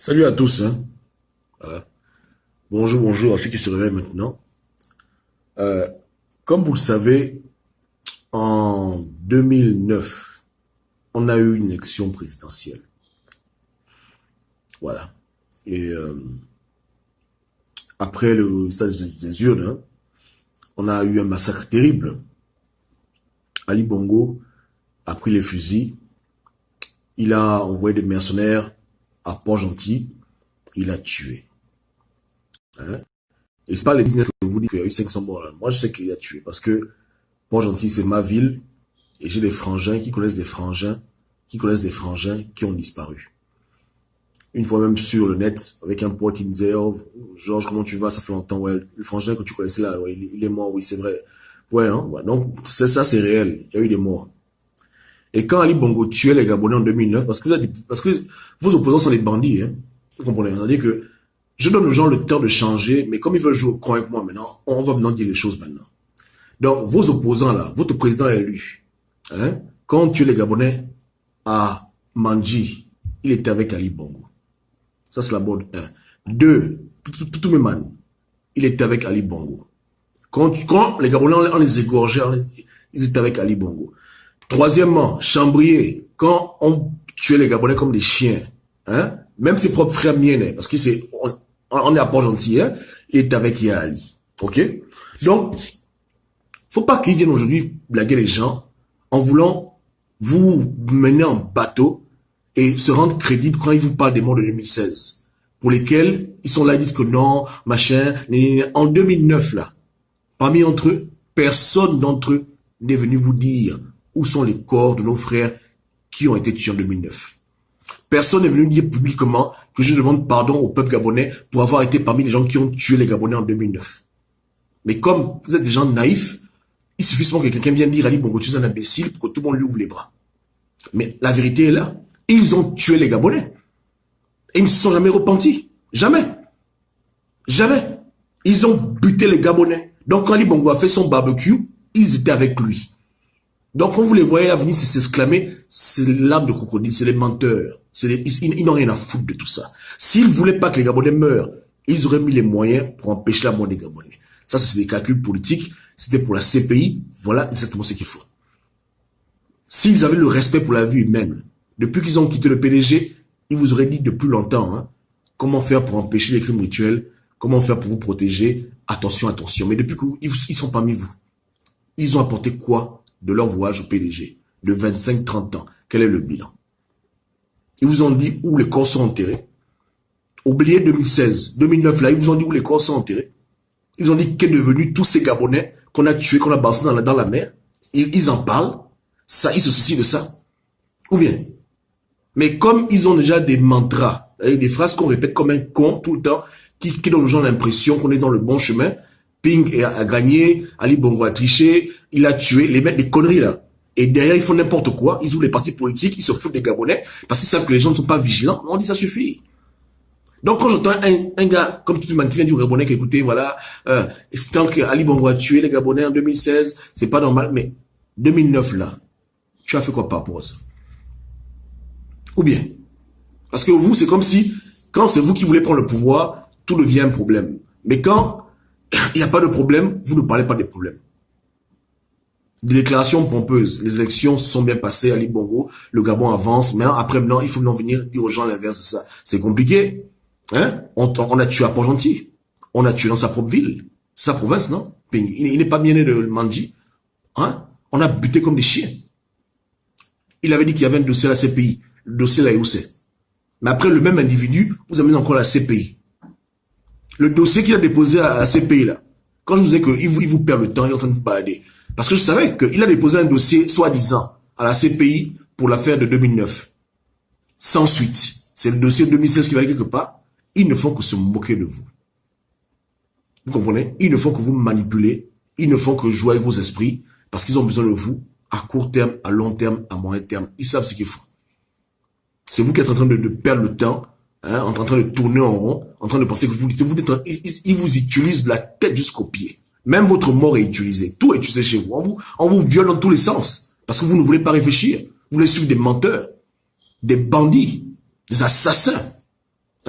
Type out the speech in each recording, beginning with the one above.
Salut à tous, hein. Voilà. Bonjour, bonjour à ceux qui se réveillent maintenant. Euh, Comme vous le savez, en 2009, on a eu une élection présidentielle. Voilà. Et après le stade des urnes, hein, on a eu un massacre terrible. Ali Bongo a pris les fusils. Il a envoyé des mercenaires à Port-Gentil. Il a tué. Hein. Et c'est pas les 19 que je vous dis qu'il y a eu 500 morts là. Moi, je sais qu'il a tué parce que Port-Gentil, c'est ma ville. Et j'ai des frangins qui connaissent des frangins, qui connaissent des frangins qui ont disparu. Une fois même sur le net, avec un pote, il me disait, oh, Georges, comment tu vas? Ça fait longtemps, ouais. Le frangin que tu connaissais là, ouais, il est mort, oui, c'est vrai. Ouais, hein, ouais. Donc, c'est ça, c'est réel. Il y a eu des morts. Et quand Ali Bongo tuait les Gabonais en 2009, parce que vos opposants sont des bandits, hein. Vous comprenez? C'est-à-dire que je donne aux gens le temps de changer, mais comme ils veulent jouer au coin avec moi maintenant, on va maintenant dire les choses maintenant. Donc, vos opposants là, votre président élu, hein, quand on tue les Gabonais à Mandji, il était avec Ali Bongo. Ça, c'est la bonne 1. 2, Toutoumeman, il était avec Ali Bongo. Quand les Gabonais, on les égorgeait, ils étaient avec Ali Bongo. Troisièmement, Chambrier, quand on tuait les Gabonais comme des chiens, hein, même ses propres frères miennes, parce on est à Port-Gentil, hein, il était avec Ali. Ok? Donc, faut pas qu'ils viennent aujourd'hui blaguer les gens en voulant vous mener en bateau et se rendre crédible quand ils vous parlent des morts de 2016, pour lesquels ils sont là, ils disent que non, machin, en 2009 là, parmi entre eux, personne d'entre eux n'est venu vous dire où sont les corps de nos frères qui ont été tués en 2009. Personne n'est venu dire publiquement que je demande pardon au peuple gabonais pour avoir été parmi les gens qui ont tué les Gabonais en 2009. Mais comme vous êtes des gens naïfs, il suffit seulement que quelqu'un vienne dire Ali Bongo, tu es un imbécile pour que tout le monde lui ouvre les bras. Mais la vérité est là. Ils ont tué les Gabonais. Et ils ne se sont jamais repentis. Jamais. Jamais. Ils ont buté les Gabonais. Donc quand Ali Bongo a fait son barbecue, ils étaient avec lui. Donc quand vous les voyez là venir s'exclamer, c'est l'âme de crocodile, c'est les menteurs. Ils n'ont rien à foutre de tout ça. S'ils ne voulaient pas que les Gabonais meurent, ils auraient mis les moyens pour empêcher la mort des Gabonais. Ça, c'est des calculs politiques. C'était pour la CPI. Voilà exactement ce qu'il faut. S'ils avaient le respect pour la vie humaine, depuis qu'ils ont quitté le PDG, ils vous auraient dit depuis longtemps, hein, comment faire pour empêcher les crimes rituels, comment faire pour vous protéger. Attention, attention. Mais depuis qu'ils sont parmi vous, ils ont apporté quoi de leur voyage au PDG de 25-30 ans? Quel est le bilan? Ils vous ont dit où les corps sont enterrés. Oubliez 2016, 2009 là, ils vous ont dit où les corps sont enterrés. Ils ont dit qu'est devenu tous ces Gabonais qu'on a tués, qu'on a balancés dans la mer. Ils en parlent. Ça, ils se soucient de ça. Ou bien. Mais comme ils ont déjà des mantras, des phrases qu'on répète comme un con tout le temps, qui donnent aux gens l'impression qu'on est dans le bon chemin. Ping a gagné, Ali Bongo a triché, il a tué, les mecs, des conneries là. Et derrière, ils font n'importe quoi. Ils ouvrent les partis politiques, ils se foutent des Gabonais, parce qu'ils savent que les gens ne sont pas vigilants. On dit ça suffit. Donc quand j'entends un gars comme tout le monde qui vient du Gabonais qui écoutez, voilà, tant que Ali Bongo a tué les Gabonais en 2016, c'est pas normal, mais 2009 là, tu as fait quoi par rapport à ça? Ou bien, parce que vous, c'est comme si, quand c'est vous qui voulez prendre le pouvoir, tout devient un problème. Mais quand il n'y a pas de problème, vous ne parlez pas des problèmes. Des déclarations pompeuses. Les élections sont bien passées, Ali Bongo, le Gabon avance, mais après, maintenant, il faut maintenant venir dire aux gens l'inverse de ça. C'est compliqué. Hein? On a tué à Port-Gentil. On a tué dans sa propre ville. Sa province, non? Il n'est pas bien né de Mandji. Hein? On a buté comme des chiens. Il avait dit qu'il y avait un dossier à la CPI. Le dossier là est où c'est? Mais après, le même individu, vous amenez encore la CPI. Le dossier qu'il a déposé à la CPI là, quand je vous disais qu'il vous perd le temps, il est en train de vous balader. Parce que je savais qu'il a déposé un dossier, soi-disant, à la CPI pour l'affaire de 2009. Sans suite. C'est le dossier de 2016 qui va aller quelque part. Ils ne font que se moquer de vous. Vous comprenez? Ils ne font que vous manipuler. Ils ne font que jouer avec vos esprits. Parce qu'ils ont besoin de vous à court terme, à long terme, à moyen terme. Ils savent ce qu'il faut. C'est vous qui êtes en train de perdre le temps, hein, en train de tourner en rond, en train de penser que ils vous utilisent de la tête jusqu'aux pieds. Même votre mort est utilisée. Tout est utilisé chez vous. On vous viole dans tous les sens. Parce que vous ne voulez pas réfléchir. Vous voulez suivre des menteurs, des bandits, des assassins.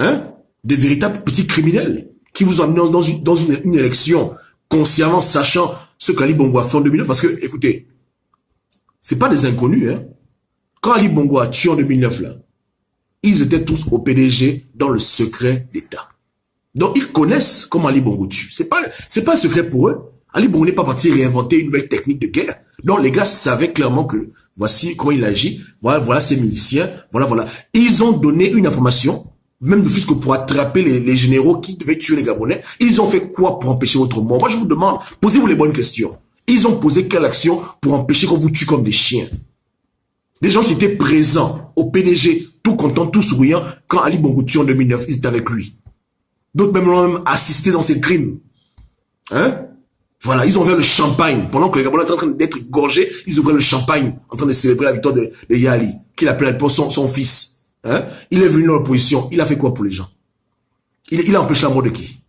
Hein? Des véritables petits criminels qui vous ont amené dans une élection consciemment sachant ce qu'Ali Bongo a fait en 2009. Parce que, écoutez, c'est pas des inconnus. Hein? Quand Ali Bongo a tué en 2009, là, ils étaient tous au PDG dans le secret d'État. Donc, ils connaissent comment Ali Bongo tue. C'est pas un secret pour eux. Ali Bongo n'est pas parti réinventer une nouvelle technique de guerre. Donc, les gars savaient clairement que voici comment il agit. Voilà ses miliciens. Voilà. Ils ont donné une information, même de plus que pour attraper les généraux qui devaient tuer les Gabonais. Ils ont fait quoi pour empêcher votre mort? Moi, je vous demande, posez-vous les bonnes questions. Ils ont posé quelle action pour empêcher qu'on vous tue comme des chiens? Des gens qui étaient présents au PDG, tout contents, tout souriants, quand Ali Bongo tue en 2009, ils étaient avec lui. D'autres même l'ont même assisté dans ses crimes. Hein? Voilà, ils ont ouvert le champagne. Pendant que les Gabonais étaient en train d'être gorgés, ils ouvraient le champagne en train de célébrer la victoire de Yali, qu'il appelait pour son fils. Hein? Il est venu dans l'opposition. Il a fait quoi pour les gens? Il a empêché la mort de qui?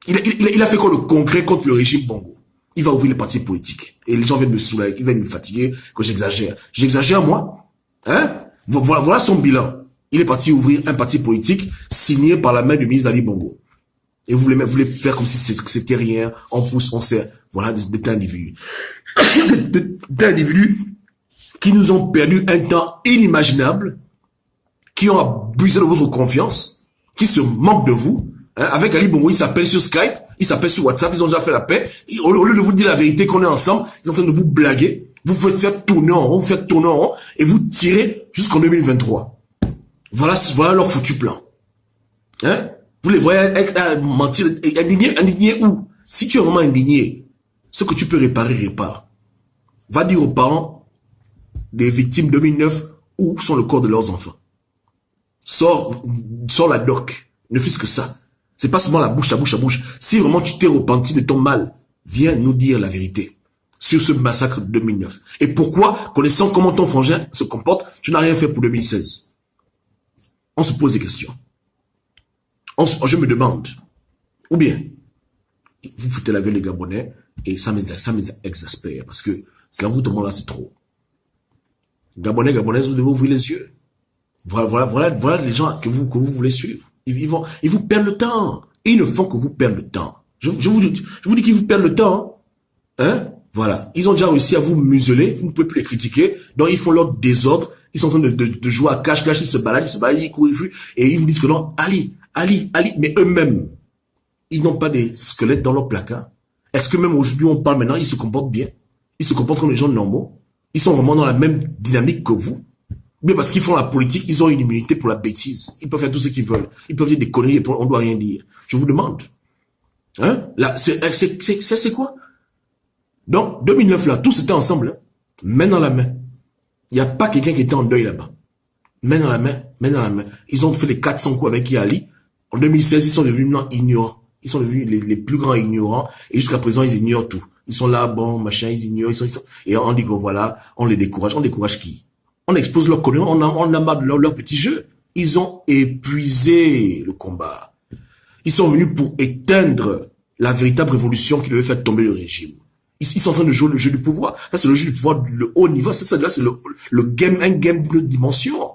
Il a fait quoi de concret contre le régime Bongo? Il va ouvrir les partis politiques. Et les gens viennent me saouler, ils viennent me fatiguer que j'exagère. J'exagère, moi? Hein? Voilà son bilan. Il est parti ouvrir un parti politique signé par la main du ministre Ali Bongo. Et vous voulez faire comme si c'était rien, on pousse, on sert. Voilà des individus. Des individus qui nous ont perdu un temps inimaginable, qui ont abusé de votre confiance, qui se moquent de vous. Hein? Avec Ali Bongo, il s'appelle sur Skype, il s'appelle sur WhatsApp, ils ont déjà fait la paix. Au lieu de vous dire la vérité qu'on est ensemble, ils sont en train de vous blaguer. Vous faites faire tourner en rond, et vous tirez jusqu'en 2023. Voilà leur foutu plan. Hein? Vous les voyez mentir, indigné où? Si tu es vraiment indigné, ce que tu peux réparer, répare. Va dire aux parents des victimes 2009 où sont le corps de leurs enfants. Sors la doc. Ne fais que ça. C'est pas seulement la bouche. Si vraiment tu t'es repenti de ton mal, viens nous dire la vérité sur ce massacre de 2009. Et pourquoi, connaissant comment ton frangin se comporte, tu n'as rien fait pour 2016? On se pose des questions. Je me demande, ou bien, vous foutez la gueule des Gabonais, et ça m'exaspère, parce que cela vous demande là, c'est trop. Gabonais, Gabonaises, vous devez ouvrir les yeux. Voilà les gens que vous voulez suivre. Ils vous perdent le temps. Ils ne font que vous perdre le temps. Je vous dis qu'ils vous perdent le temps. Hein? Voilà. Ils ont déjà réussi à vous museler, vous ne pouvez plus les critiquer, donc ils font leur désordre, ils sont en train de jouer à cache-cache, ils se baladent, ils courent, et ils vous disent que non, Ali, mais eux-mêmes, ils n'ont pas des squelettes dans leur placard. Est-ce que même aujourd'hui, on parle maintenant, ils se comportent bien? Ils se comportent comme les gens normaux? Ils sont vraiment dans la même dynamique que vous? Mais parce qu'ils font la politique, ils ont une immunité pour la bêtise. Ils peuvent faire tout ce qu'ils veulent. Ils peuvent dire des conneries et on ne doit rien dire. Je vous demande. Hein? Là, c'est quoi? Donc, 2009, là, tous étaient ensemble, hein? Main dans la main. Il n'y a pas quelqu'un qui était en deuil là-bas. Main dans la main. Ils ont fait les 400 coups avec Yali. En 2016, ils sont devenus ignorants. Ils sont devenus les plus grands ignorants. Et jusqu'à présent, ils ignorent tout. Ils sont là, bon, machin, ils ignorent. Et on dit que voilà, on les décourage. On décourage qui? On expose leur conneries, on a marre de leur petit jeu. Ils ont épuisé le combat. Ils sont venus pour éteindre la véritable révolution qui devait faire tomber le régime. Ils sont en train de jouer le jeu du pouvoir. Ça, c'est le jeu du pouvoir de haut niveau. C'est ça, là, c'est le game, un game de dimension.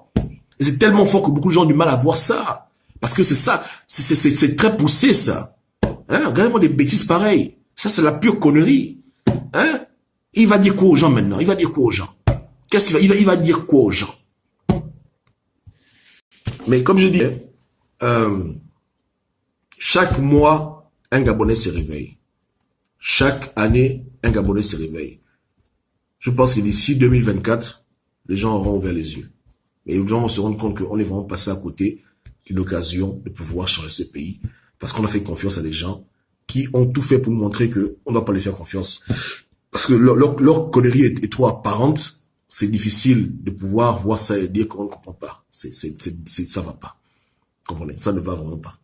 Et c'est tellement fort que beaucoup de gens ont du mal à voir ça. Parce que c'est ça, c'est très poussé, ça. Hein? Regardez-moi des bêtises pareilles. Ça, c'est la pure connerie. Hein? Il va dire quoi aux gens maintenant? Il va dire quoi aux gens? Qu'est-ce qu'il va, il va dire quoi aux gens? Mais comme je dis, chaque mois, un Gabonais se réveille. Chaque année, un Gabonais se réveille. Je pense que d'ici 2024, les gens auront ouvert les yeux. Et les gens vont se rendre compte qu'on est vraiment passé à côté d'une occasion de pouvoir changer ce pays. Parce qu'on a fait confiance à des gens qui ont tout fait pour nous montrer qu'on ne doit pas les faire confiance. Parce que leur connerie est trop apparente. C'est difficile de pouvoir voir ça et dire qu'on ne comprend pas. Ça va pas. Comprenez? Ça ne va vraiment pas.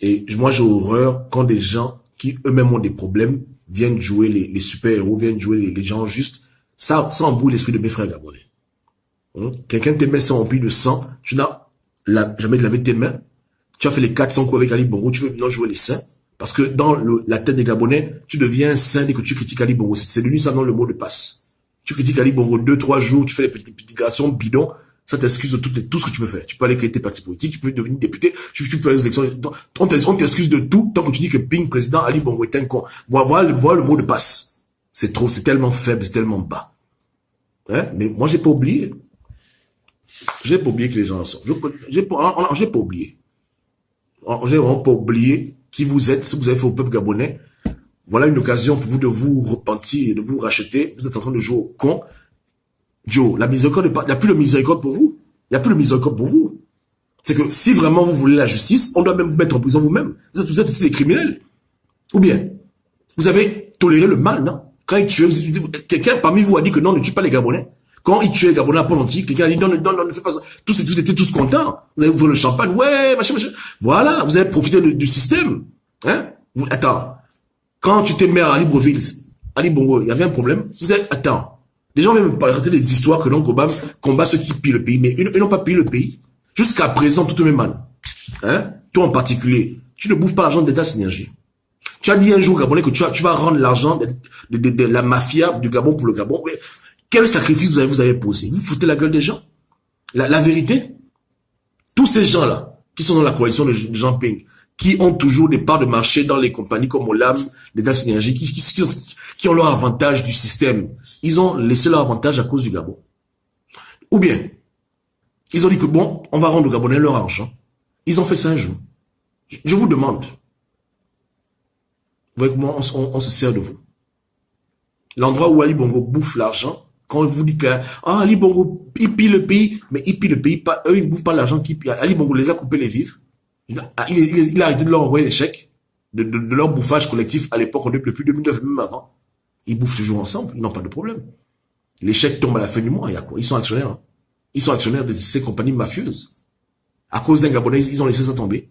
Et moi, j'ai horreur quand des gens qui eux-mêmes ont des problèmes viennent jouer les super-héros, viennent jouer les gens justes. Ça embrouille l'esprit de mes frères gabonais. Quelqu'un tes mains sont remplies de sang, tu n'as jamais lavé tes mains, tu as fait les 400 coups avec Ali Bongo, tu veux maintenant jouer les saints, parce que dans la tête des Gabonais, tu deviens un saint dès que tu critiques Ali Bongo. C'est devenu ça dans le mot de passe. Tu critiques Ali Bongo 2-3 jours, tu fais les petites garçons bidons, Ça t'excuse de tout ce que tu peux faire. Tu peux aller créer tes partis politiques, tu peux devenir député, tu peux faire les élections. On t'excuse de tout tant que tu dis que Ping, président Ali Bongo est un con. Voilà le mot de passe. C'est trop, c'est tellement faible, c'est tellement bas. Hein? Mais moi, j'ai pas oublié. J'ai pas oublié que les gens sont. J'ai pas oublié. J'ai vraiment pas oublié qui vous êtes, ce que vous avez fait au peuple gabonais. Voilà une occasion pour vous de vous repentir et de vous racheter. Vous êtes en train de jouer au con. Joe, la miséricorde, il n'y a plus de miséricorde pour vous. Il n'y a plus de miséricorde pour vous. C'est que si vraiment vous voulez la justice, on doit même vous mettre en prison vous-même. Vous êtes aussi des criminels. Ou bien, vous avez toléré le mal, non? Quand il tue, quelqu'un parmi vous a dit que non, ne tue pas les Gabonais. Quand il tue les Gabonais à Pont-Antique, quelqu'un a dit non, ne fais pas ça. Tous étaient tous contents. Vous avez ouvert le champagne, ouais, machin. Voilà, vous avez profité du système. Hein? Attends. Quand tu t'es maire à Libreville, à Libongo, il y avait un problème. Vous avez, attends. Les gens même pas raconter des histoires que l'oncle Obama combat ceux qui pillent le pays, mais ils n'ont pas pillé le pays. Jusqu'à présent, tout le même. Hein? Toi en particulier, tu ne bouffes pas l'argent d'État Synergie. Tu as dit un jour, Gabonais, que tu vas rendre l'argent de la mafia du Gabon pour le Gabon. Mais quel sacrifice vous avez posé? Vous foutez la gueule des gens? La vérité? Tous ces gens-là, qui sont dans la coalition de Jean Ping, qui ont toujours des parts de marché dans les compagnies comme Olam, l'État Synergie, qui ont leur avantage du système. Ils ont laissé leur avantage à cause du Gabon. Ou bien, ils ont dit que bon, on va rendre aux Gabonais leur argent. Ils ont fait ça un jour. Je vous demande, vous voyez comment on se sert de vous. L'endroit où Ali Bongo bouffe l'argent, quand on vous dit que Ali Bongo, il pille le pays, mais il pille le pays, pas, eux, ils ne bouffent pas l'argent qui pille. Ali Bongo les a coupés les vivres. Il a arrêté de leur envoyer les chèques de leur bouffage collectif à l'époque, depuis 2009, même avant. Ils bouffent toujours ensemble, ils n'ont pas de problème. Les chèques tombent à la fin du mois, il y a quoi? Ils sont actionnaires. Hein. Ils sont actionnaires de ces compagnies mafieuses. À cause d'un Gabonais, ils ont laissé ça tomber.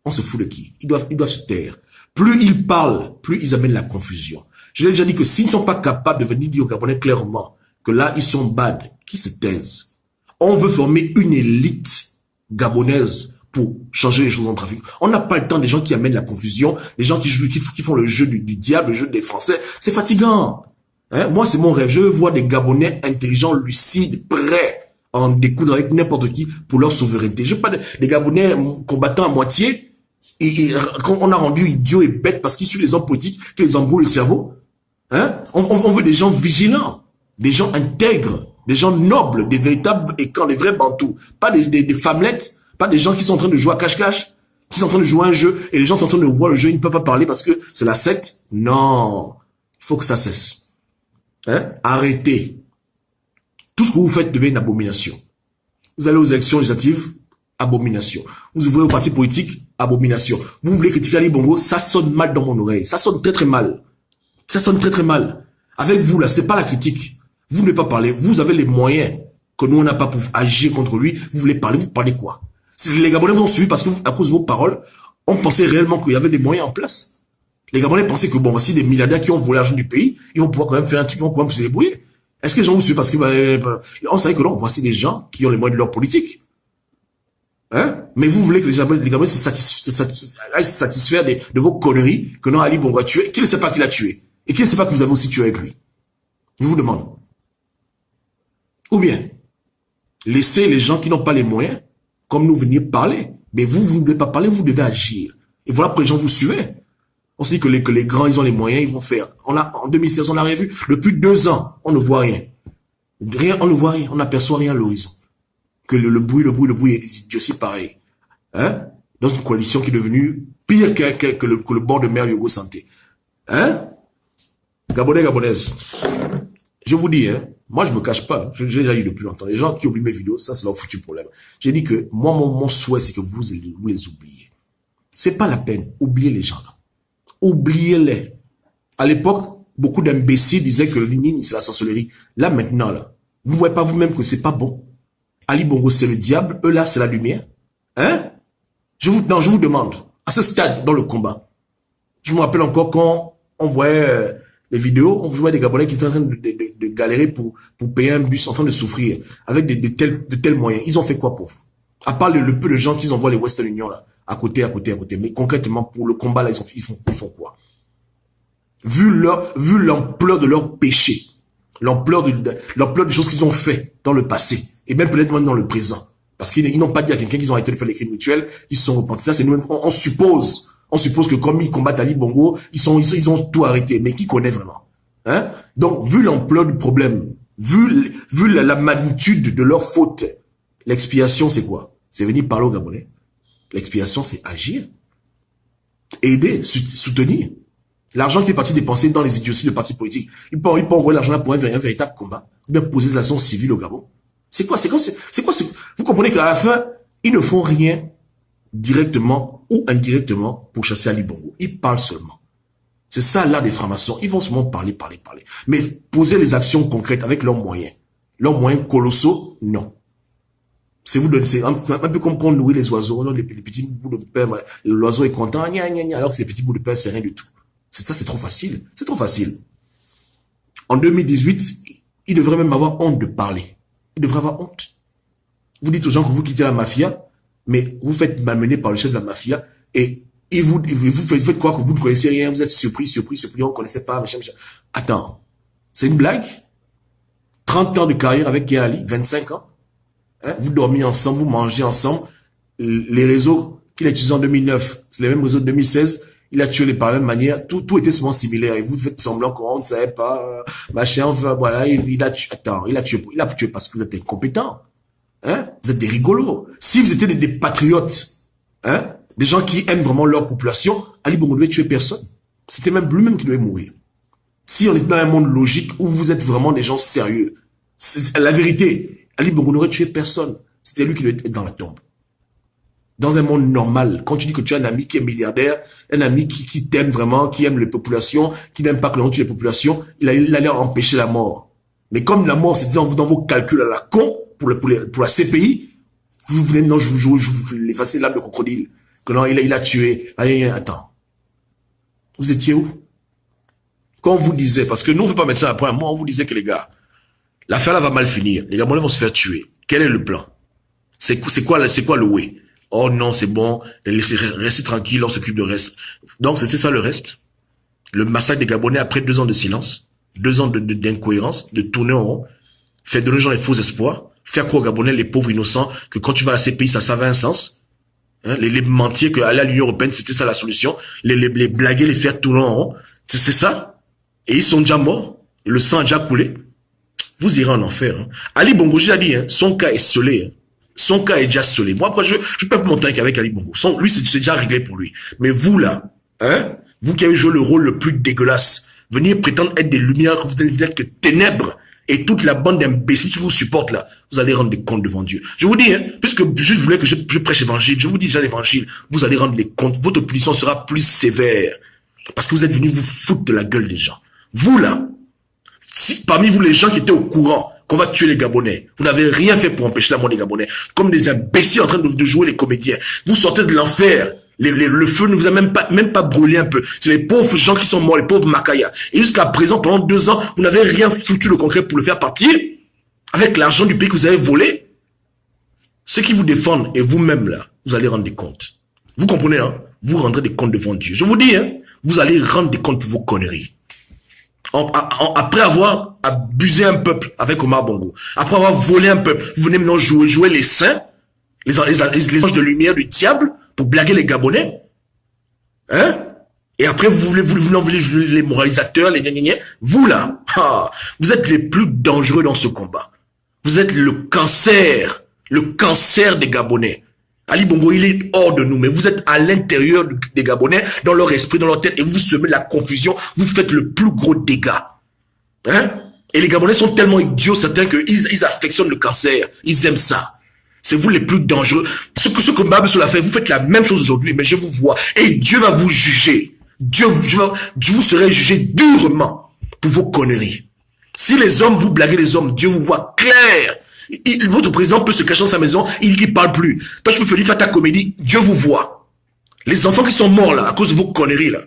On se fout de qui? Ils doivent se taire. Plus ils parlent, plus ils amènent la confusion. Je l'ai déjà dit que s'ils ne sont pas capables de venir dire aux Gabonais clairement que là, ils sont bad, qu'ils se taisent. On veut former une élite gabonaise pour changer les choses en trafic. On n'a pas le temps des gens qui amènent la confusion, des gens qui font le jeu du diable, le jeu des Français. C'est fatigant. Hein? Moi, c'est mon rêve. Je veux voir des Gabonais intelligents, lucides, prêts à en découdre avec n'importe qui pour leur souveraineté. Je veux pas des Gabonais combattants à moitié et qu'on a rendu idiots et bêtes parce qu'ils suivent les hommes politiques qui les embrouillent le cerveau. Hein? On veut des gens vigilants, des gens intègres, des gens nobles, des véritables écrans, des vrais bantous. Pas des femmelettes. Pas des gens qui sont en train de jouer à cache-cache, qui sont en train de jouer à un jeu, et les gens sont en train de voir le jeu, ils ne peuvent pas parler parce que c'est la secte. Non, il faut que ça cesse. Hein? Arrêtez. Tout ce que vous faites devient une abomination. Vous allez aux élections législatives, abomination. Vous ouvrez au parti politique, abomination. Vous voulez critiquer Ali Bongo, ça sonne mal dans mon oreille. Ça sonne très très mal. Ça sonne très très mal. Avec vous là, ce n'est pas la critique. Vous ne voulez pas parler. Vous avez les moyens que nous on n'a pas pour agir contre lui. Vous voulez parler, vous parlez quoi? Les Gabonais vous ont suivi parce que, à cause de vos paroles, on pensait réellement qu'il y avait des moyens en place. Les Gabonais pensaient que, bon, voici des milliardaires qui ont volé l'argent du pays, ils vont pouvoir quand même faire un truc, ils vont pouvoir se débrouiller. Est-ce que les gens vous suivent parce que, on savait que non, voici des gens qui ont les moyens de leur politique. Hein? Mais vous voulez que les Gabonais se satisfaire de vos conneries, que non, Ali Bongo a tué, qui ne sait pas qui l'a tué. Et qui ne sait pas que vous avez aussi tué avec lui. Je vous demande. Ou bien, laissez les gens qui n'ont pas les moyens comme nous venir parler. Mais vous ne devez pas parler, vous devez agir. Et voilà pourquoi les gens vous suivent. On se dit que les grands, ils ont les moyens, ils vont faire. En 2016, on n'a rien vu. Depuis 2 ans, on ne voit rien. Rien, on ne voit rien. On n'aperçoit rien à l'horizon. Que le bruit est des idioties pareils. Hein? Dans une coalition qui est devenue pire que le bord de mer Yogo Santé. Hein? Gabonais, Gabonaises. Je vous dis, hein, moi je me cache pas, j'ai déjà eu depuis longtemps. Les gens qui oublient mes vidéos, ça c'est leur foutu problème. J'ai dit que moi, mon souhait, c'est que vous les oubliez. C'est pas la peine, oubliez les gens là. Oubliez-les. À l'époque, beaucoup d'imbéciles disaient que le Nini, c'est la sorcellerie. Là maintenant, là, vous ne voyez pas vous-même que c'est pas bon. Ali Bongo, c'est le diable, eux là, c'est la lumière. Hein? Je vous demande, à ce stade dans le combat, je me rappelle encore quand on voyait les vidéos, on voit des Gabonais qui étaient en train de galérer pour payer un bus, en train de souffrir, avec de tels moyens. Ils ont fait quoi pour vous? À part le peu de gens qu'ils envoient les Western Union, là, à côté. Mais concrètement, pour le combat, là, ils font quoi? Vu l'ampleur de leur péché, l'ampleur des choses qu'ils ont fait dans le passé, Et même peut-être même dans le présent. Parce qu'ils n'ont pas dit à quelqu'un qu'ils ont arrêté de faire les crimes rituels, ils se sont repentis. Ça, c'est nous, on suppose que comme ils combattent Ali Bongo, ils ont tout arrêté. Mais qui connaît vraiment? Hein? Donc, vu l'ampleur du problème, vu la magnitude de leur faute, l'expiation, c'est quoi? C'est venir parler aux Gabonais. L'expiation, c'est agir, aider, soutenir. L'argent qui est parti dépenser dans les idioties de partis politiques, il peut envoyer l'argent là pour un véritable combat, ou bien poser des actions civiles au Gabon. C'est quoi? Vous comprenez qu'à la fin, ils ne font rien directement ou indirectement pour chasser Ali Bongo. Ils parlent seulement. C'est ça là des francs-maçons. Ils vont seulement parler. Mais poser les actions concrètes avec leurs moyens colossaux, non. C'est un peu comme quand on nourrit les oiseaux, les petits bouts de pain, l'oiseau est content, alors que ces petits bouts de pain, c'est rien du tout. C'est trop facile. C'est trop facile. En 2018, il devrait même avoir honte de parler. Il devrait avoir honte. Vous dites aux gens que vous quittez la mafia, mais vous faites malmener par le chef de la mafia, et vous faites croire que vous ne connaissez rien, vous êtes surpris, on ne connaissait pas, machin. Attends, c'est une blague? 30 ans de carrière avec Kéali, 25 ans. Hein? Vous dormiez ensemble, vous mangez ensemble. Les réseaux qu'il a utilisés en 2009, c'est les mêmes réseaux de 2016. Il a tué par la même manière. Tout était souvent similaire. Et vous faites semblant qu'on ne savait pas, machin, voilà, il a tué. Attends, il a tué parce que vous êtes incompétents. Hein? Vous êtes des rigolos. Si vous étiez des patriotes, hein? Des gens qui aiment vraiment leur population, Ali Bongo ne devait tuer personne. C'était même lui-même qui devait mourir. Si on est dans un monde logique où vous êtes vraiment des gens sérieux, c'est la vérité. Ali Bongo n'aurait tué personne. C'était lui qui devait être dans la tombe. Dans un monde normal, quand tu dis que tu as un ami qui est milliardaire, un ami qui t'aime vraiment, qui aime les populations, qui n'aime pas que l'on tue les populations, il allait empêcher la mort. Mais comme la mort, c'était dans vos calculs à la con, pour la CPI, vous venez, non, je vous l'effacer l'âme de crocodile. Que non, il a tué. Attends. Vous étiez où? Quand on vous disait, parce que nous, on ne veut pas mettre ça après un mois, on vous disait que les gars, l'affaire là va mal finir. Les Gabonais vont se faire tuer. Quel est le plan? C'est quoi le way? Oh non, c'est bon, restez tranquille, on s'occupe de reste. Donc, c'était ça le reste. Le massacre des Gabonais après 2 ans de silence, 2 ans d'incohérence, de tourner en rond, faire donner aux gens les faux espoirs, faire croire aux Gabonais, les pauvres innocents, que quand tu vas à la CPI, ça avait un sens. Hein, les mentir que aller à l'Union Européenne, c'était ça la solution. Les blaguer, les faire tourner en rond. C'est ça. Et ils sont déjà morts. Le sang a déjà coulé. Vous irez en enfer. Hein. Ali Bongo, j'ai dit, hein, son cas est scellé. Hein. Son cas est déjà scellé. Moi, après, je peux pas monter avec Ali Bongo. Lui, c'est déjà réglé pour lui. Mais vous, là, hein, vous qui avez joué le rôle le plus dégueulasse, venir prétendre être des lumières, que vous n'êtes que ténèbres, et toute la bande d'imbéciles qui vous supportent là, vous allez rendre des comptes devant Dieu. Je vous dis, hein, puisque je voulais que je prêche l'évangile, je vous dis déjà l'évangile, vous allez rendre les comptes, votre punition sera plus sévère. Parce que vous êtes venus vous foutre de la gueule des gens. Vous là, si parmi vous les gens qui étaient au courant qu'on va tuer les Gabonais, vous n'avez rien fait pour empêcher la mort des Gabonais, comme des imbéciles en train de jouer les comédiens. Vous sortez de l'enfer. Le feu ne vous a même pas brûlé un peu. C'est les pauvres gens qui sont morts, les pauvres Makaya. Et jusqu'à présent, pendant 2 ans, vous n'avez rien foutu le concret pour le faire partir avec l'argent du pays que vous avez volé. Ceux qui vous défendent et vous-même là, vous allez rendre des comptes. Vous comprenez, hein? Vous rendrez des comptes devant Dieu. Je vous dis, hein, vous allez rendre des comptes pour vos conneries. Après avoir abusé un peuple avec Omar Bongo, après avoir volé un peuple, vous venez maintenant jouer les saints, les anges de lumière du diable, pour blaguer les Gabonais, hein? Et après, vous voulez jouer les moralisateurs, les gna. Vous là, vous êtes les plus dangereux dans ce combat. Vous êtes le cancer des Gabonais. Ali Bongo, il est hors de nous, mais vous êtes à l'intérieur des Gabonais, dans leur esprit, dans leur tête, et vous semez la confusion, vous faites le plus gros dégât. Hein? Et les Gabonais sont tellement idiots, certains, qu'ils affectionnent le cancer. Ils aiment ça. C'est vous les plus dangereux. Ce que Mbaba l'a fait, vous faites la même chose aujourd'hui, mais je vous vois. Et Dieu va vous juger. Vous serez jugé durement pour vos conneries. Si les hommes, vous blaguez les hommes, Dieu vous voit clair. Votre président peut se cacher dans sa maison, il ne parle plus. Toi, tu peux faire ta comédie, Dieu vous voit. Les enfants qui sont morts là, à cause de vos conneries là.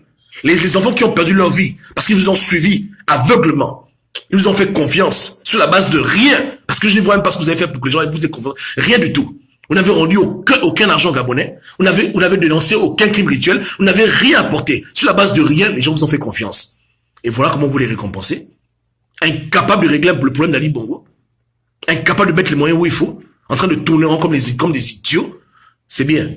Les enfants qui ont perdu leur vie, parce qu'ils vous ont suivi aveuglement. Ils vous ont fait confiance sur la base de rien. Parce que je ne vois même pas ce que vous avez fait pour que les gens vous aient confiance. Rien du tout. Vous n'avez rendu aucun argent gabonais. Vous n'avez dénoncé aucun crime rituel. Vous n'avez rien apporté. Sur la base de rien, les gens vous ont fait confiance. Et voilà comment vous les récompensez. Incapable de régler le problème d'Ali Bongo. incapable de mettre les moyens où il faut, en train de tourner en comme des idiots, c'est bien.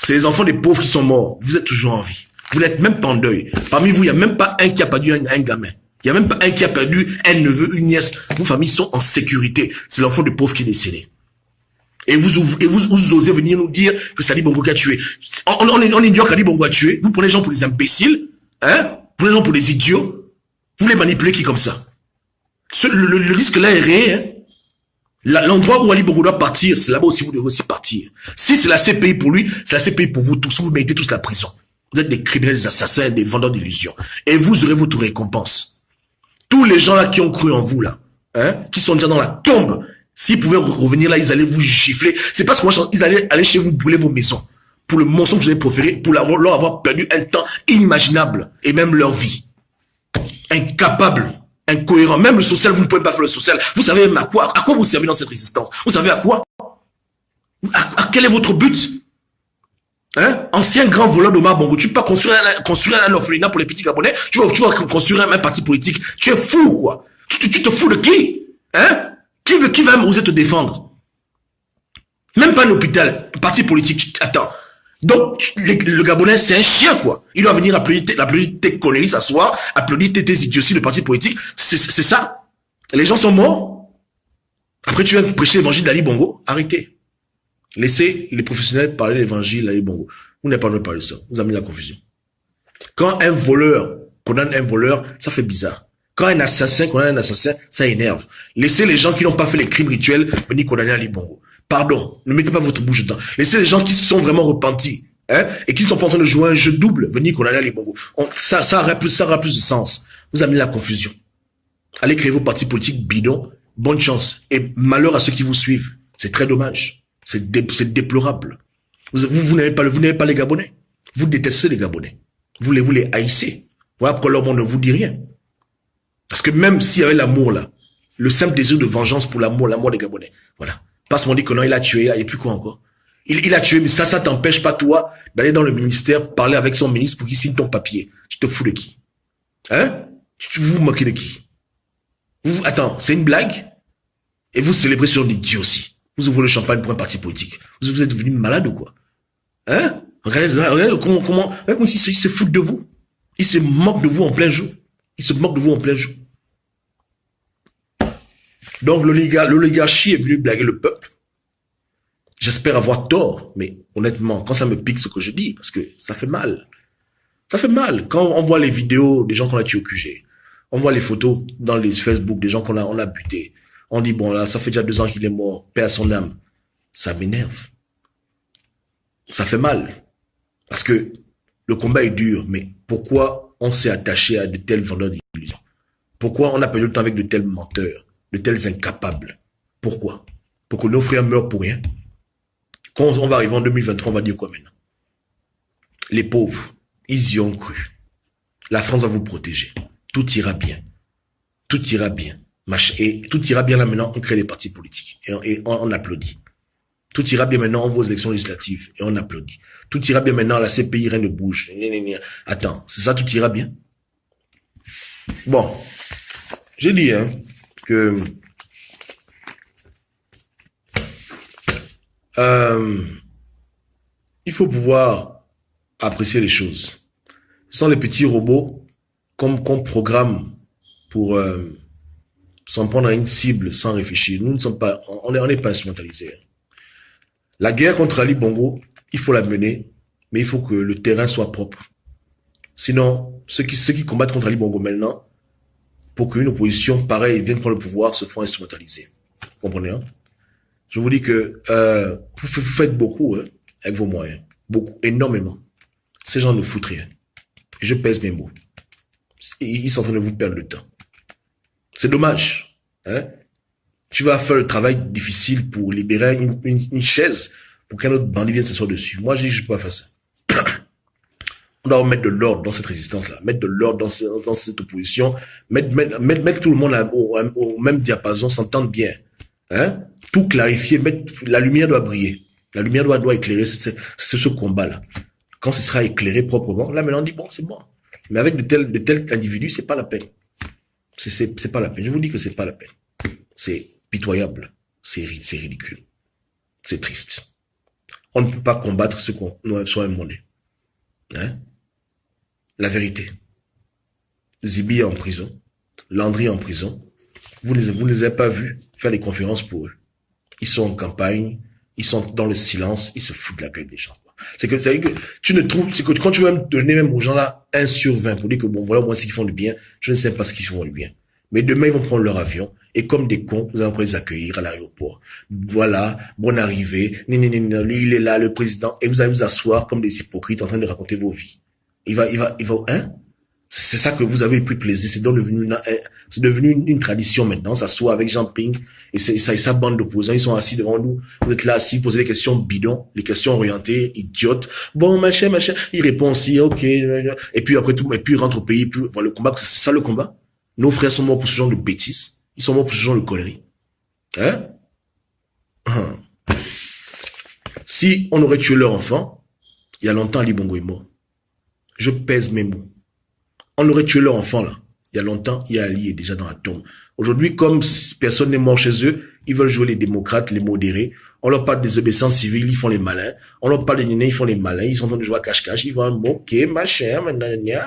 C'est les enfants des pauvres qui sont morts. Vous êtes toujours en vie. Vous n'êtes même pas en deuil. Parmi vous, il n'y a même pas un qui a perdu un gamin. Il n'y a même pas un qui a perdu un neveu, une nièce. Vos familles sont en sécurité. C'est l'enfant des pauvres qui est décédé. Et vous osez venir nous dire que Sali Bongo a tué. On ignore qu'Ali Bongo a tué. Vous prenez les gens pour des imbéciles. Hein? Vous prenez les gens pour des idiots. Vous les manipulez qui comme ça? Le risque là est réel. Hein? L'endroit où Ali Bongo doit partir, c'est là-bas aussi vous devez aussi partir. Si c'est la CPI pour lui, c'est la CPI pour vous tous. Vous méritez tous la prison. Vous êtes des criminels, des assassins, des vendeurs d'illusions. Et vous aurez votre récompense. Tous les gens là qui ont cru en vous là, hein, qui sont déjà dans la tombe, s'ils pouvaient revenir là, ils allaient vous gifler. C'est parce qu'ils allaient aller chez vous brûler vos maisons. Pour le mensonge que vous avez proféré, pour leur avoir perdu un temps inimaginable. Et même leur vie. Incapable. Incohérent. Même le social, vous ne pouvez pas faire le social. Vous savez même à quoi vous servez dans cette résistance? Vous savez à quoi? À quel est votre but? Hein? Ancien grand voleur d'Omar Bongo, tu peux pas construire un orphelinat pour les petits Gabonais, tu vas construire un parti politique. Tu es fou, quoi. Tu te fous de qui? Hein? Qui va oser te défendre? Même pas un hôpital, un parti politique. Attends. Donc, le Gabonais, c'est un chien, quoi. Il doit venir applaudir tes conneries, s'asseoir, applaudir tes idioties de parti politique. C'est ça. Les gens sont morts. Après, tu viens prêcher l'évangile d'Ali Bongo. Arrêtez. Laissez les professionnels parler de l'évangile d'Ali Bongo. Vous n'avez pas besoin de parler de ça. Vous amenez la confusion. Quand un voleur condamne un voleur, ça fait bizarre. Quand un assassin condamne un assassin, ça énerve. Laissez les gens qui n'ont pas fait les crimes rituels venir condamner Ali Bongo. Pardon, ne mettez pas votre bouche dedans. Laissez les gens qui se sont vraiment repentis, hein, et qui ne sont pas en train de jouer un jeu double, venir condamner Ali Bongo. Ça aura plus de sens. Vous amenez la confusion. Allez créer vos partis politiques bidons. Bonne chance. Et malheur à ceux qui vous suivent. C'est très dommage. C'est déplorable. Vous n'avez pas les Gabonais. Vous détestez les Gabonais. Vous les haïssez. Voilà pourquoi leur monde ne vous dit rien. Parce que même s'il y avait l'amour là, le simple désir de vengeance pour l'amour des Gabonais. Voilà. Parce qu'on dit que non, il a tué, et puis quoi encore? Il a tué, mais ça t'empêche pas, toi, d'aller dans le ministère, parler avec son ministre pour qu'il signe ton papier. Tu te fous de qui? Hein? Vous vous moquez de qui? Attends, c'est une blague? Et vous célébrez sur l'idiot aussi. Vous ouvrez le champagne pour un parti politique. Vous êtes devenu malade ou quoi? Hein? Regardez comment ils se foutent de vous. Ils se moquent de vous en plein jour. Ils se moquent de vous en plein jour. Donc l'oligarchie est venue blaguer le peuple. J'espère avoir tort, mais honnêtement, quand ça me pique ce que je dis, parce que ça fait mal. Ça fait mal. Quand on voit les vidéos des gens qu'on a tués au QG, on voit les photos dans les Facebook des gens qu'on a butés. On dit, bon là, ça fait déjà 2 ans qu'il est mort, paix à son âme. Ça m'énerve. Ça fait mal. Parce que le combat est dur, mais pourquoi on s'est attaché à de tels vendeurs d'illusions? Pourquoi on a perdu le temps avec de tels menteurs, de tels incapables? Pourquoi? Pour que nos frères meurent pour rien? Quand on va arriver en 2023, on va dire quoi maintenant? Les pauvres, ils y ont cru. La France va vous protéger. Tout ira bien. Tout ira bien. Et tout ira bien là maintenant, on crée des partis politiques. Et on applaudit. Tout ira bien maintenant, on va aux élections législatives. Et on applaudit. Tout ira bien maintenant, la CPI, rien ne bouge. Attends, c'est ça, tout ira bien? Bon. J'ai dit, hein, que il faut pouvoir apprécier les choses. Ce sont les petits robots qu'on programme pour s'en prendre à une cible sans réfléchir. Nous ne sommes pas, on n'est pas instrumentalisés. La guerre contre Ali Bongo, il faut la mener, mais il faut que le terrain soit propre. Sinon, ceux qui combattent contre Ali Bongo maintenant, pour qu'une opposition pareille vienne prendre le pouvoir, se font instrumentaliser. Vous comprenez, hein? Je vous dis que vous faites beaucoup, hein, avec vos moyens. Beaucoup, énormément. Ces gens ne foutent rien. Et je pèse mes mots. Ils sont en train de vous perdre le temps. C'est dommage. Hein? Tu vas faire le travail difficile pour libérer une chaise pour qu'un autre bandit vienne s'asseoir dessus. Moi, je dis que je ne peux pas faire ça. On doit mettre de l'ordre dans cette résistance-là, mettre de l'ordre dans cette opposition, mettre tout le monde au même diapason, s'entendre bien. Hein? Tout clarifier, la lumière doit briller. La lumière doit éclairer ce combat-là. Quand ce sera éclairé proprement, là maintenant on dit bon, c'est bon. Mais avec de tels individus, c'est pas la peine. C'est pas la peine. Je vous dis que c'est pas la peine. C'est pitoyable. C'est ridicule. C'est triste. On ne peut pas combattre ce qu'on soi-même on est. Hein? La vérité. Zibi est en prison. Landry est en prison. Vous ne les avez pas vus faire des conférences pour eux. Ils sont en campagne, ils sont dans le silence, ils se foutent de la gueule des gens. C'est que tu ne trouves, c'est que quand tu vas me donner même aux gens là 1 sur 20 pour dire que bon, voilà, moi, ce qu'ils font du bien, je ne sais pas ce qu'ils font du bien. Mais demain, ils vont prendre leur avion, et comme des cons, vous allez les accueillir à l'aéroport. Voilà, bonne arrivée, lui, il est là, le président, et vous allez vous asseoir comme des hypocrites en train de raconter vos vies. Il va, hein? C'est ça que vous avez pris plaisir, c'est devenu une tradition maintenant, s'asseoir avec Jean Ping, et sa bande d'opposants, ils sont assis devant nous, vous êtes là assis, vous posez des questions bidons, les questions orientées, idiotes, bon, machin, il répond aussi, ok, et puis après tout, et puis il rentre au pays, puis voilà, le combat, c'est ça le combat. Nos frères sont morts pour ce genre de bêtises, ils sont morts pour ce genre de conneries. Hein? Si on aurait tué leur enfant, il y a longtemps, Ali Bongo est mort. Je pèse mes mots. On aurait tué leur enfant, là. Il y a longtemps, Ali est déjà dans la tombe. Aujourd'hui, comme personne n'est mort chez eux, ils veulent jouer les démocrates, les modérés. On leur parle des obéissances civiles, ils font les malins. On leur parle des nénés, ils font les malins. Ils sont en train de jouer à cache-cache. Ils vont, ok, machin,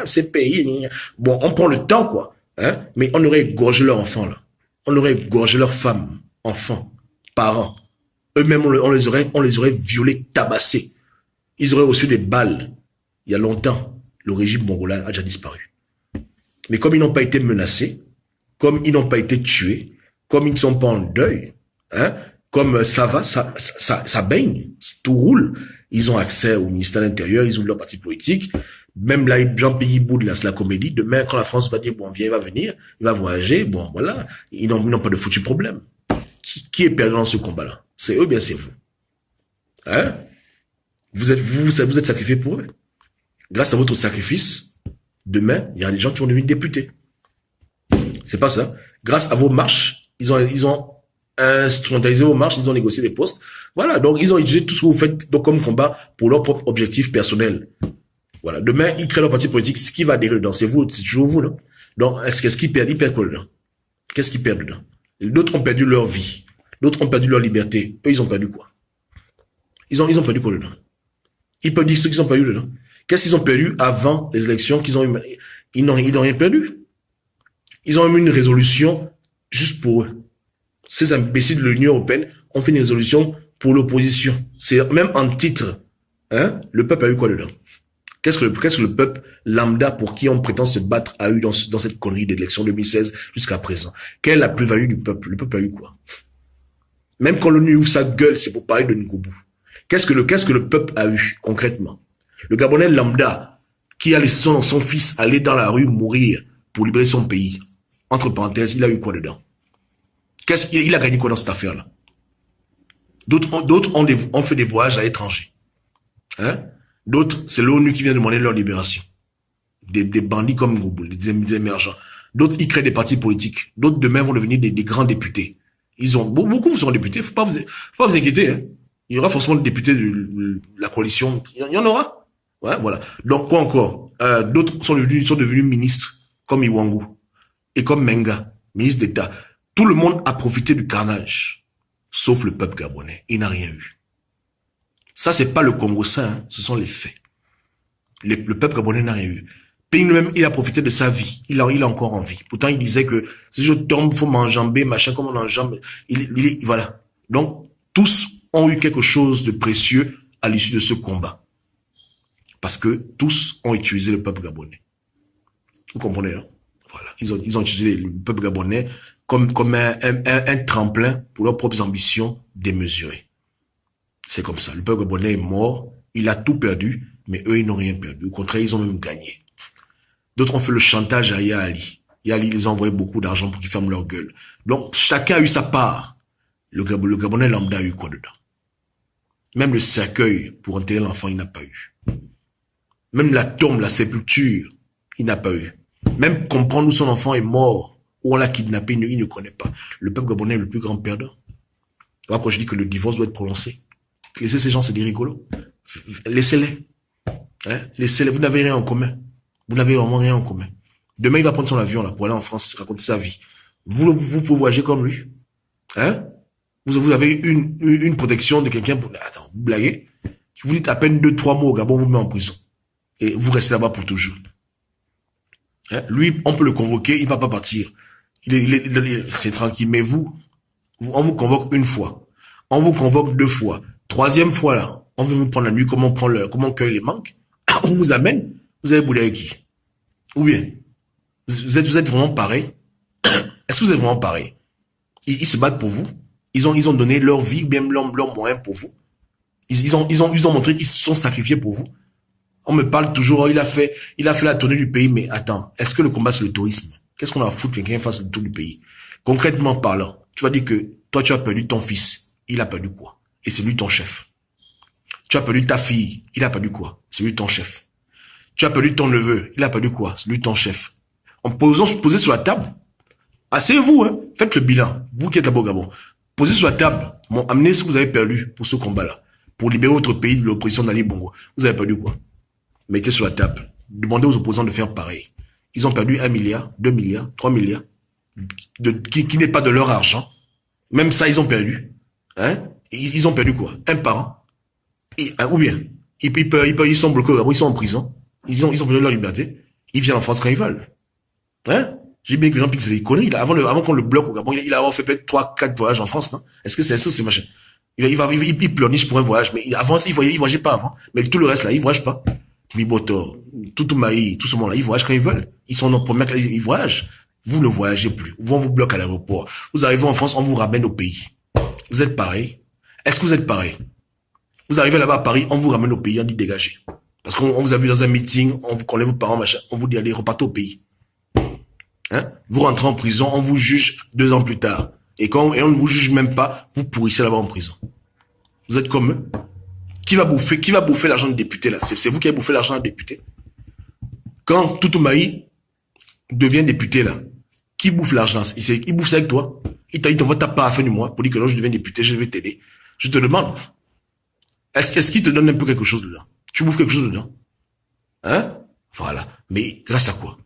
c'est pays. Bon, on prend le temps, quoi. Hein? Mais on aurait égorgé leur enfant, là. On aurait égorgé leurs femmes, enfants, parents. Eux-mêmes, on les aurait violés, tabassés. Ils auraient reçu des balles. Il y a longtemps, le régime mongolais a déjà disparu. Mais comme ils n'ont pas été menacés, comme ils n'ont pas été tués, comme ils ne sont pas en deuil, hein, comme ça va, ça baigne, tout roule, ils ont accès au ministère de l'Intérieur, ils ouvrent leur parti politique, même là, Jean-Pierre Boud, là, c'est la comédie, demain, quand la France va dire, bon, viens, il va venir, il va voyager, bon, voilà, ils n'ont pas de foutu problème. Qui est perdant dans ce combat-là? C'est eux, bien c'est vous. Hein? Vous êtes sacrifiés pour eux. Grâce à votre sacrifice, demain, il y a des gens qui vont devenir députés. C'est pas ça. Grâce à vos marches, ils ont instrumentalisé vos marches, ils ont négocié des postes. Voilà. Donc, ils ont utilisé tout ce que vous faites donc, comme combat pour leur propre objectif personnel. Voilà. Demain, ils créent leur parti politique. Ce qui va adhérer dedans, c'est vous, c'est toujours vous, là. Donc, qu'est-ce qu'ils perdent? Ils perdent quoi dedans? Qu'est-ce qu'ils perdent dedans? D'autres ont perdu leur vie. D'autres ont perdu leur liberté. Eux, ils ont perdu quoi? Ils ont perdu quoi dedans? Ils peuvent dire ce qu'ils ont perdu dedans. Qu'est-ce qu'ils ont perdu avant les élections qu'ils ont eu? Ils n'ont rien perdu. Ils ont eu une résolution juste pour eux. Ces imbéciles de l'Union européenne ont fait une résolution pour l'opposition. C'est même en titre. Hein? Le peuple a eu quoi dedans? Qu'est-ce que le peuple lambda pour qui on prétend se battre a eu dans cette connerie d'élection 2016 jusqu'à présent? Quelle est la plus-value du peuple? Le peuple a eu quoi? Même quand l'ONU ouvre sa gueule, c'est pour parler de Ngoubou. Qu'est-ce que le peuple a eu concrètement? Le Gabonais lambda, qui a laissé son fils aller dans la rue mourir pour libérer son pays, entre parenthèses, il a eu quoi dedans? Il a gagné quoi dans cette affaire-là? D'autres ont fait des voyages à l'étranger. Hein? D'autres, c'est l'ONU qui vient demander leur libération. Des bandits comme Ngoubou, des émergents. D'autres, ils créent des partis politiques. D'autres, demain, vont devenir des grands députés. Beaucoup seront députés, faut pas vous inquiéter, hein. Il y aura forcément des députés de la coalition. Il y en aura. Ouais, voilà. Donc, quoi encore? D'autres sont devenus ministres, comme Iwangu. Et comme Menga, ministre d'État. Tout le monde a profité du carnage. Sauf le peuple gabonais. Il n'a rien eu. Ça, c'est pas le Congo sain, hein, ce sont les faits. Le peuple gabonais n'a rien eu. Ping lui-même, il a profité de sa vie. Il a encore envie. Pourtant, il disait que si je tombe, faut m'enjamber, machin, comme on enjambe. Voilà. Donc, tous ont eu quelque chose de précieux à l'issue de ce combat. Parce que tous ont utilisé le peuple gabonais. Vous comprenez, hein? Voilà. Ils ont utilisé le peuple gabonais comme un tremplin pour leurs propres ambitions démesurées. C'est comme ça. Le peuple gabonais est mort. Il a tout perdu, mais eux, ils n'ont rien perdu. Au contraire, ils ont même gagné. D'autres ont fait le chantage à Yali. Yali les a envoyé beaucoup d'argent pour qu'ils ferment leur gueule. Donc, chacun a eu sa part. Le Gabonais lambda a eu quoi dedans? Même le cercueil pour enterrer l'enfant, il n'a pas eu. Même la tombe, la sépulture, il n'a pas eu. Même comprendre où son enfant est mort, où on l'a kidnappé, il ne connaît pas. Le peuple gabonais est le plus grand perdant. Voilà pourquoi je dis que le divorce doit être prononcé. Laissez ces gens, c'est des rigolos. Laissez-les. Hein? Laissez-les. Vous n'avez rien en commun. Vous n'avez vraiment rien en commun. Demain, il va prendre son avion là pour aller en France, raconter sa vie. Vous pouvez voyager comme lui. Hein? Vous avez une protection de quelqu'un pour... Attends, vous blaguez? Vous dites à peine 2, 3 mots au Gabon, vous met en prison. Et vous restez là-bas pour toujours. Hein? Lui, on peut le convoquer, il va pas partir. C'est tranquille. Mais vous, on vous convoque une fois. On vous convoque 2 fois. 3e fois, là, on veut vous prendre la nuit, comment comment on cueille les manques. On vous amène, vous allez bouler avec qui? Ou bien, vous êtes vraiment pareil? Est-ce que vous êtes vraiment pareil? Ils se battent pour vous. Ils ont donné leur vie, bien leur moyen pour vous. Ils ont montré qu'ils se sont sacrifiés pour vous. On me parle toujours, oh, il a fait la tournée du pays, mais attends, est-ce que le combat c'est le tourisme? Qu'est-ce qu'on a à foutre que quelqu'un fasse le tour du pays? Concrètement parlant, tu vas dire que toi tu as perdu ton fils, il a perdu quoi? Et c'est lui ton chef. Tu as perdu ta fille, il a perdu quoi? C'est lui ton chef. Tu as perdu ton neveu, il a perdu quoi? C'est lui ton chef. En posez sur la table. Asseyez-vous, hein. Faites le bilan. Vous qui êtes là-bas au Gabon. Posez sur la table. Bon, amenez ce que vous avez perdu pour ce combat-là. Pour libérer votre pays de l'oppression d'Ali Bongo. Vous avez perdu quoi? Mettez sur la table. Demandez aux opposants de faire pareil. Ils ont perdu 1 milliard, 2 milliards, 3 milliards, qui n'est pas de leur argent. Même ça, ils ont perdu. Hein? Ils ont perdu quoi? Un par an. Ou bien, ils sont bloqués au Gabon, ils sont en prison. Ils ont perdu leur liberté. Ils viennent en France quand ils veulent. Hein? J'ai bien que les gens piquent des conneries. Avant qu'on le bloque au Gabon, il a fait peut-être 3, 4 voyages en France, non? Est-ce que c'est ça, c'est machin? Il pleurniche pour un voyage, mais avant, il voyageait pas avant. Mais tout le reste, là, il voyage pas. Miboto, Toumaï, tout ce monde-là, ils voyagent quand ils veulent. Ils sont en première classe, ils voyagent. Vous ne voyagez plus. On vous bloque à l'aéroport. Vous arrivez en France, on vous ramène au pays. Vous êtes pareil? Est-ce que vous êtes pareil? Vous arrivez là-bas à Paris, on vous ramène au pays, on dit dégagez. Parce qu'on vous a vu dans un meeting, on vous connaît vos parents, machin, on vous dit allez, repartez au pays. Hein? Vous rentrez en prison, on vous juge 2 ans plus tard. Et on ne vous juge même pas, vous pourrissez là-bas en prison. Vous êtes comme eux. Qui va bouffer l'argent du député là? C'est vous qui avez bouffé l'argent du député. Quand Toumaï devient député là, qui bouffe l'argent? Il bouffe ça avec toi. Il t'envoie ta part à la fin du mois pour dire que non, je deviens député, je vais t'aider. Je te demande. Est-ce qu'il te donne un peu quelque chose dedans? Tu bouffes quelque chose dedans? Hein? Voilà. Mais grâce à quoi?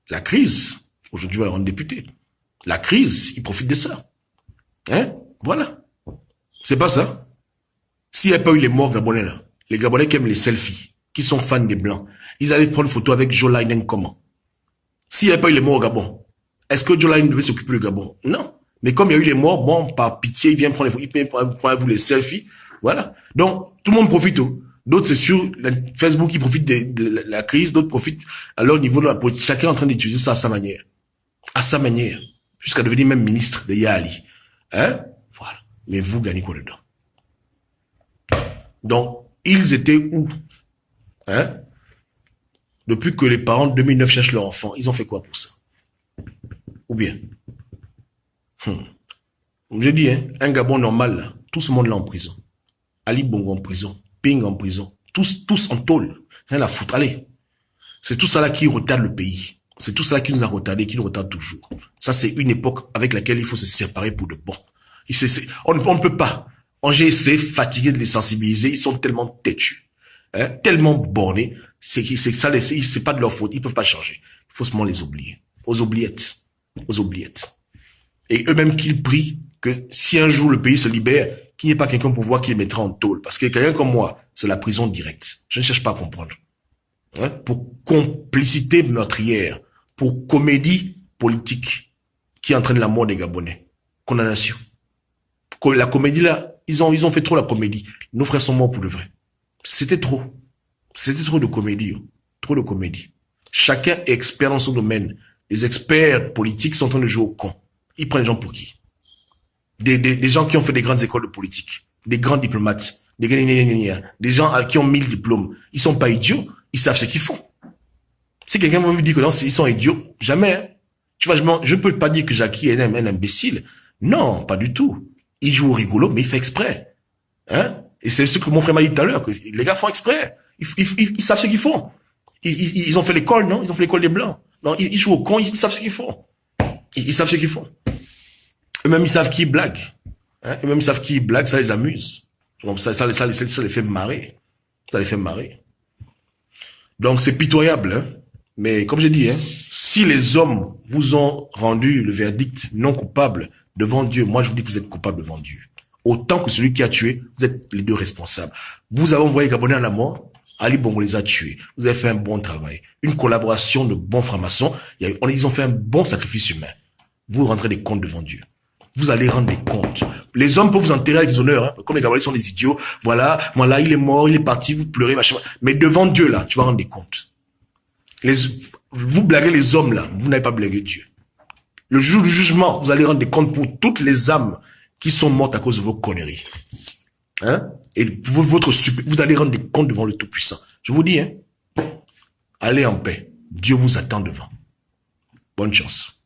La crise. Aujourd'hui, on va rendre député. La crise, il profite de ça. Hein? Voilà. C'est pas ça. S'il n'y avait pas eu les morts gabonais là, les Gabonais qui aiment les selfies, qui sont fans des Blancs, ils allaient prendre une photo avec Joe Linen comment? S'il n'y avait pas eu les morts au Gabon, est-ce que Joe Linen devait s'occuper du Gabon? Non. Mais comme il y a eu les morts, bon, par pitié, il vient prendre les selfies. Voilà. Donc, tout le monde profite. D'autres, c'est sur Facebook qui profitent de la crise, d'autres profitent à leur niveau de la politique. Chacun est en train d'utiliser ça à sa manière. À sa manière. Jusqu'à devenir même ministre de Yali. Hein? Voilà. Mais vous gagnez quoi dedans? Donc, ils étaient où? Hein? Depuis que les parents de 2009 cherchent leur enfant, ils ont fait quoi pour ça? Ou bien? Je dis, hein, un Gabon normal, là, tout ce monde là en prison. Ali Bongo en prison, Ping en prison, tous en tôle. Rien à foutre, allez. C'est tout ça là qui retarde le pays. C'est tout ça là qui nous a retardé, qui nous retarde toujours. Ça, c'est une époque avec laquelle il faut se séparer pour de bon. On ne peut pas. J'ai essayé, fatigué de les sensibiliser, ils sont tellement têtus, hein, tellement bornés, c'est pas de leur faute, ils peuvent pas changer. Il faut seulement les oublier. Aux oubliettes. Et eux-mêmes qu'ils prient que si un jour le pays se libère, qu'il n'y ait pas quelqu'un pour voir qui les mettra en tôle. Parce que quelqu'un comme moi, c'est la prison directe. Je ne cherche pas à comprendre. Hein, pour complicité meurtrière, pour comédie politique qui entraîne la mort des Gabonais. Condamnation. La comédie là, ils ont fait trop la comédie. Nos frères sont morts pour le vrai. C'était trop. C'était trop de comédie. Trop de comédie. Chacun est expert dans son domaine. Les experts politiques sont en train de jouer au con. Ils prennent les gens pour qui? Des gens qui ont fait des grandes écoles de politique. Des grands diplomates. Des gens qui ont 1000 diplômes. Ils sont pas idiots. Ils savent ce qu'ils font. Si quelqu'un veut me dire que non, ils sont idiots, jamais. Hein. Tu vois, je peux pas dire que Jackie est un imbécile. Non, pas du tout. Il joue au rigolo, mais il fait exprès. Hein? Et c'est ce que mon frère m'a dit tout à l'heure, que les gars font exprès. Ils savent ce qu'ils font. Ils ont fait l'école, non? Ils ont fait l'école des Blancs. Non, ils jouent au con, ils savent ce qu'ils font. Ils savent ce qu'ils font. Eux-mêmes, ils savent qui blague. Hein? Eux-mêmes, ils savent qui blague, ça les amuse. Donc, ça les fait marrer. Ça les fait marrer. Donc, c'est pitoyable, hein? Mais comme j'ai dit, hein, si les hommes vous ont rendu le verdict non coupable Devant Dieu, moi je vous dis que vous êtes coupable devant Dieu. Autant que celui qui a tué, vous êtes les deux responsables. Vous avez envoyé Gabonais à la mort, Ali Bongo les a tués. Vous avez fait un bon travail. Une collaboration de bons francs-maçons. Ils ont fait un bon sacrifice humain. Vous rentrez des comptes devant Dieu. Vous allez rendre des comptes. Les hommes peuvent vous enterrer avec des honneurs, hein. Comme les Gabonais sont des idiots. Voilà, il est mort, il est parti, vous pleurez, machin. Mais devant Dieu, là, tu vas rendre des comptes. Vous blaguez les hommes, là. Vous n'avez pas blagué Dieu. Le jour du jugement, vous allez rendre des comptes pour toutes les âmes qui sont mortes à cause de vos conneries. Hein? Et vous allez rendre des comptes devant le Tout-Puissant. Je vous dis, hein, allez en paix. Dieu vous attend devant. Bonne chance.